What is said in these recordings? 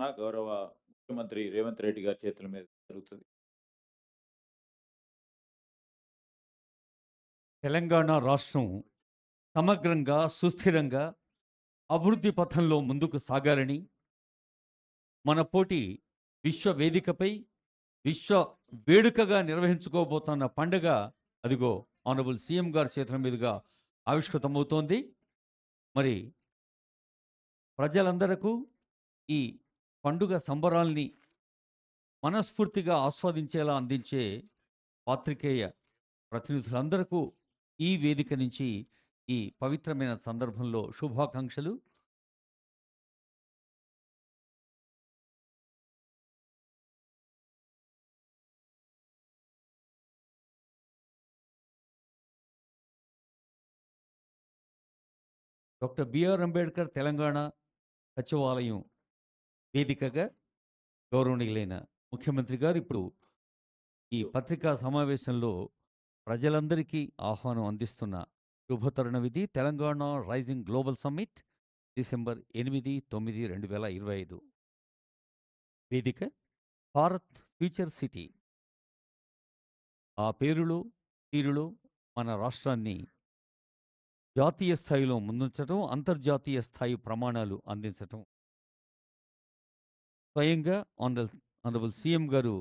గౌరవ ముఖ్యమంత్రి రేవంత్ రెడ్డి గారి చేతుల మీద జరుగుతుంది. తెలంగాణ రాష్ట్రం సమగ్రంగా సుస్థిరంగా అభివృద్ధి పథంలో ముందుకు సాగాలని మన పోటీ విశ్వ వేదికపై విశ్వ వేడుకగా నిర్వహించుకోబోతున్న పండుగ అదిగో ఆనరబుల్ సీఎం గారి చేతుల మీదుగా ఆవిష్కృతమవుతోంది. మరి ప్రజలందరకు ఈ పండుగ సంబరాల్ని మనస్ఫూర్తిగా ఆస్వాదించేలా అందించే పాత్రికేయ ప్రతినిధులందరకు ఈ వేదిక నుంచి ఈ పవిత్రమైన సందర్భంలో శుభాకాంక్షలు. డాక్టర్ బిఆర్ అంబేద్కర్ తెలంగాణ సచివాలయం వేదికగా గౌరవనీయులైన ముఖ్యమంత్రి గారు ఇప్పుడు ఈ పత్రికా సమావేశంలో ప్రజలందరికీ ఆహ్వానం అందిస్తున్న శుభతరుణం ఇది. Telangana rising global summit December 8, 9, 2025 వేదిక భారత్ ఫ్యూచర్ సిటీ. ఆ పేరులో తీరులో మన రాష్ట్రాన్ని జాతీయ స్థాయిలో ముందుంచడం, అంతర్జాతీయ స్థాయి ప్రమాణాలు అందించటం. స్వయంగా ఆనరబుల్ సీఎం గారు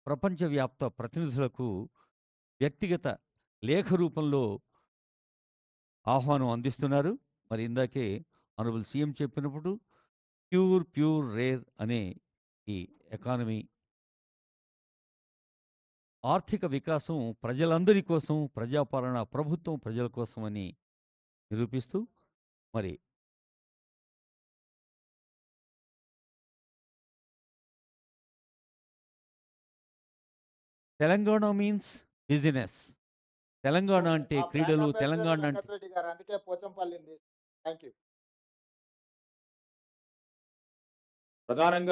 ప్రపంచవ్యాప్త ప్రతినిధులకు వ్యక్తిగత లేఖ రూపంలో ఆహ్వానం అందిస్తున్నారు. మరి ఇందాకే ఆనరబుల్ సీఎం చెప్పినప్పుడు ప్యూర్ రేర్ అనే ఈ ఎకానమీ ఆర్థిక వికాసం ప్రజలందరి కోసం, ప్రజాపాలన ప్రభుత్వం ప్రజల కోసం అని నిరూపిస్తూ మరి తెలంగాణ మీన్స్ బిజినెస్. తెలంగాణ అంటే క్రీడలు, తెలంగాణ అంటే అందుకే పోచంపల్లి. ప్రధానంగా